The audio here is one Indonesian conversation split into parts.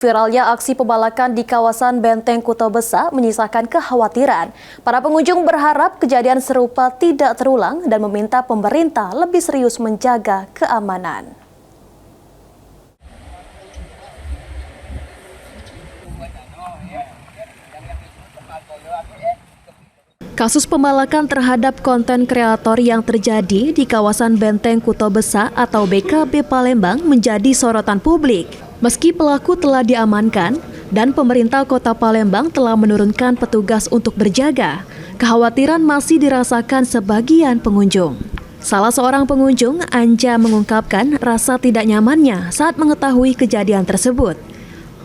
Viralnya aksi pembalakan di kawasan Benteng Kuto Besa menyisakan kekhawatiran. Para pengunjung berharap kejadian serupa tidak terulang dan meminta pemerintah lebih serius menjaga keamanan. Kasus pembalakan terhadap konten kreator yang terjadi di kawasan Benteng Kuto Besa atau BKB Palembang menjadi sorotan publik. Meski pelaku telah diamankan dan pemerintah Kota Palembang telah menurunkan petugas untuk berjaga, kekhawatiran masih dirasakan sebagian pengunjung. Salah seorang pengunjung, Anja, mengungkapkan rasa tidak nyamannya saat mengetahui kejadian tersebut.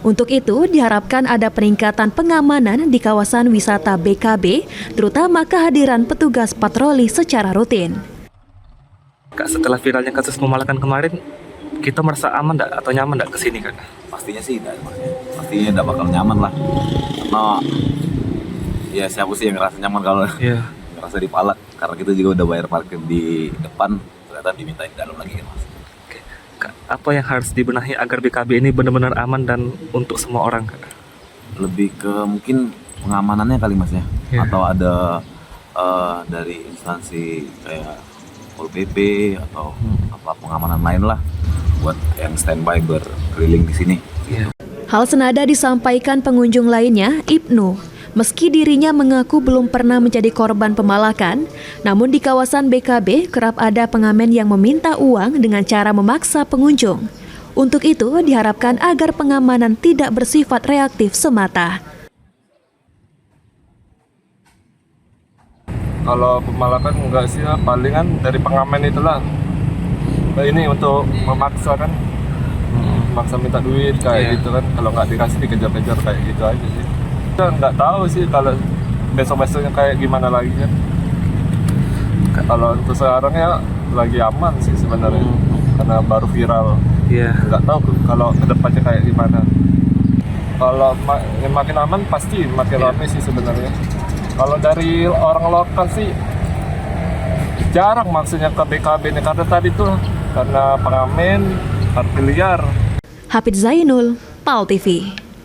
Untuk itu, diharapkan ada peningkatan pengamanan di kawasan wisata BKB, terutama kehadiran petugas patroli secara rutin. Setelah viralnya kasus pembalakan kemarin, kita merasa aman atau nyaman ke sini, Kak? Pastinya sih tidak, pastinya tidak bakal nyaman lah. Karena ya siapa sih yang ngerasa nyaman kalau ngerasa dipalak, karena kita juga udah bayar parkir di depan, ternyata dimintain di dalam lagi kan, Mas. Oke. Kak, apa yang harus dibenahi agar BKB ini benar-benar aman dan untuk semua orang, Kak? Lebih ke mungkin pengamanannya kali, Mas ya. Atau ada dari instansi kayak Pol PP atau apa pengamanan lain lah buat yang standby berkeliling di sini. Hal senada disampaikan pengunjung lainnya, Ibnu. Meski dirinya mengaku belum pernah menjadi korban pembalakan, namun di kawasan BKB kerap ada pengamen yang meminta uang dengan cara memaksa pengunjung. Untuk itu, diharapkan agar pengamanan tidak bersifat reaktif semata. Kalau pembalakan enggak sih, palingan dari pengamen itulah. Ini untuk memaksa kan, memaksa minta duit kayak gitu kan. Kalau nggak dikasih dikejar-kejar kayak gitu aja sih. Kita nggak tahu sih kalau besok-besoknya kayak gimana lagi kan. Kalau untuk sekarang ya lagi aman sih sebenarnya, karena baru viral. Nggak tahu kalau kedepannya kayak gimana. Kalau makin aman pasti makin ramai sih sebenarnya. Kalau dari orang lokal sih jarang maksudnya ke BKB ini, karena tadi tuh karena pengamen, parkir liar. Hafid Zainul, PAL TV.